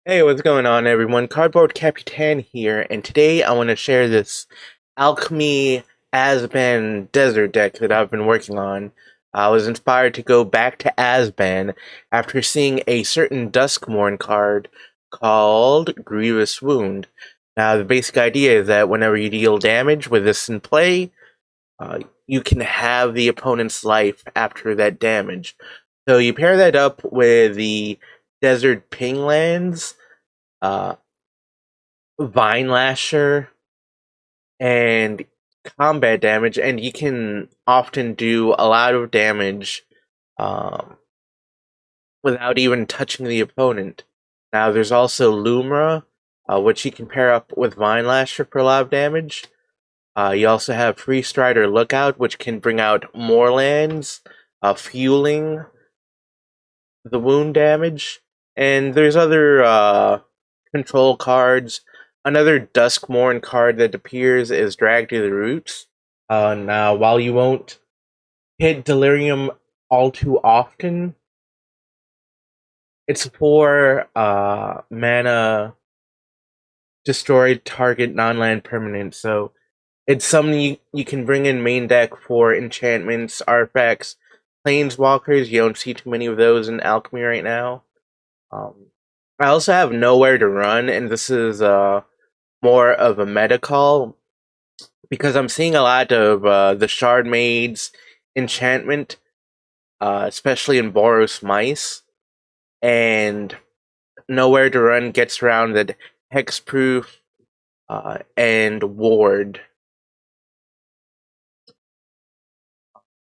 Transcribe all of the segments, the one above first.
Hey, what's going on, everyone? Cardboard.Capitan here, and today I want to share this Alchemy Azban desert deck that I've been working on. I was inspired to go back to Azban after seeing a certain Duskmourn card called Grievous Wound. Now, the basic idea is that whenever you deal damage with this in play, you can have the opponent's life after that damage. So you pair that up with the Desert Pinglands, uh, Vine Lasher, and combat damage, and you can often do a lot of damage um, without even touching the opponent. Now, there's also Lumra, which you can pair up with Vine Lasher for a lot of damage. You also have Free Strider Lookout, which can bring out more lands, fueling the wound damage. And there's other control cards. Another Duskmourn card that appears is Drag to the Roots. Now, while you won't hit Delirium all too often, it's for mana destroyed target non-land permanent. So it's something you can bring in main deck for enchantments, artifacts, planeswalkers. You don't see too many of those in Alchemy right now. Um, I also have Nowhere to Run, and this is more of a meta call because I'm seeing a lot of the Shard Maids enchantment, especially in Boros Mice, and Nowhere to Run gets around the Hexproof and Ward.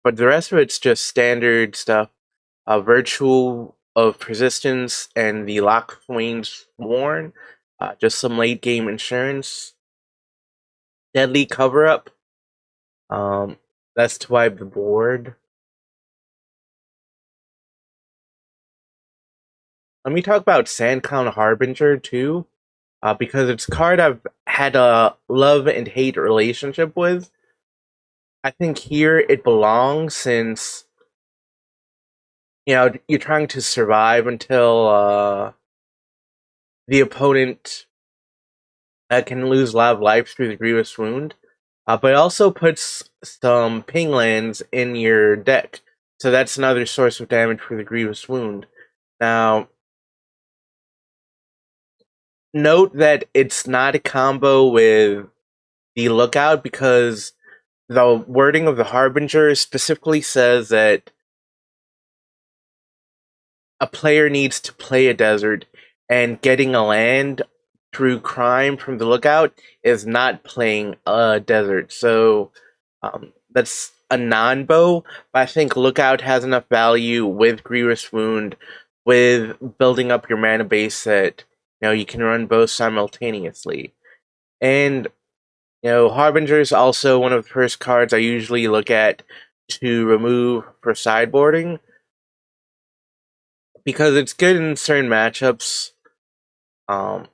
But the rest of it's just standard stuff. Virtual of Persistence and the Lockthwain's Sworn. Just some late game insurance. Deadly Cover Up. Um, that's to wipe the board. Let me talk about Sandclown Harbinger too, because it's a card I've had a love and hate relationship with. I think here it belongs since you're trying to survive until the opponent can lose a lot of life through the Grievous Wound. But it also puts some ping lands in your deck, so that's another source of damage for the Grievous Wound. Now, note that it's not a combo with the Lookout because the wording of the Harbinger specifically says that a player needs to play a desert, and getting a land through crime from the Lookout is not playing a desert. So that's a non-bow, but I think Lookout has enough value with Grievous Wound, with building up your mana base that you can run both simultaneously. And Harbinger is also one of the first cards I usually look at to remove for sideboarding because it's good in certain matchups. Um,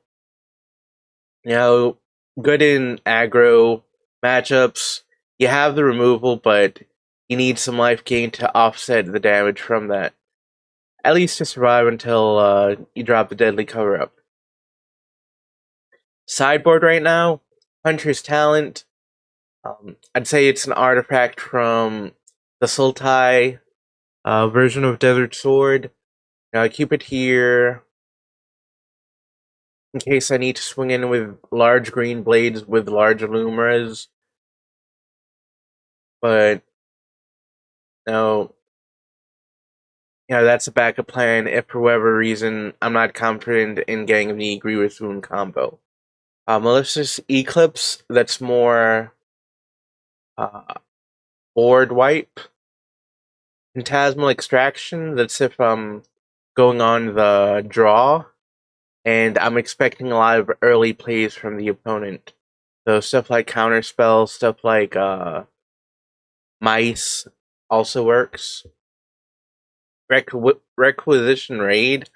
good in aggro matchups. You have the removal, but you need some life gain to offset the damage from that. At least to survive until you drop the Deadly Cover Up. Sideboard right now, Hunter's Talent. I'd say it's an artifact from the Sultai version of Desert Sword. Now I keep it here in case I need to swing in with large green blades with large Lumeras. But no, that's a backup plan if for whatever reason I'm not confident in getting the Grievous Wound combo. Malicious Eclipse, that's more board wipe. Phantasmal Extraction, that's if I'm going on the draw, and I'm expecting a lot of early plays from the opponent. So stuff like Counterspell, stuff like Mice also works. Requisition Raid,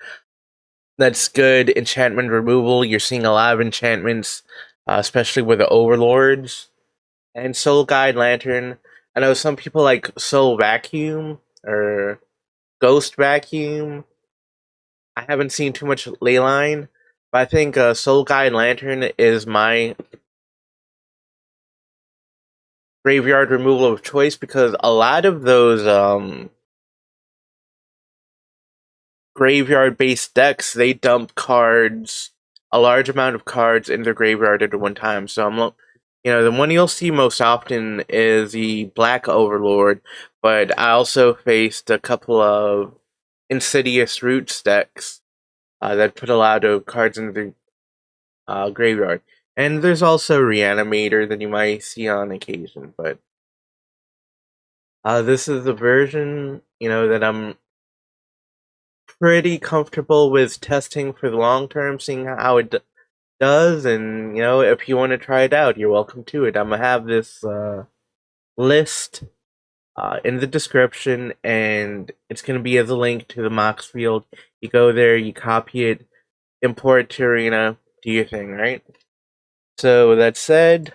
that's good enchantment removal. You're seeing a lot of enchantments, especially with the Overlords. And Soul Guide Lantern. I know some people like Soul Vacuum or Ghost Vacuum. I haven't seen too much Leyline, But I think Soul Guide Lantern is my graveyard removal of choice because a lot of those graveyard based decks, they dump cards, a large amount of cards in their graveyard at one time. So the one you'll see most often is the Black Overlord, but I also faced a couple of Insidious Roots decks that put a lot of cards in the graveyard. And there's also Reanimator that you might see on occasion, but this is the version, that I'm pretty comfortable with testing for the long term, seeing how it does, and if you want to try it out, you're welcome to it. I'm gonna have this list in the description, and it's gonna be as a link to the Mox field. You go there, you copy it, import it to Arena, do your thing, right? So with that said,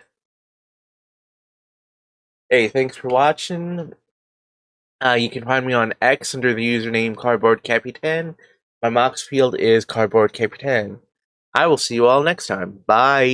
hey, thanks for watching. You can find me on X under the username Cardboard.Capitan. My Mox field is Cardboard.Capitan. I will see you all next time. Bye!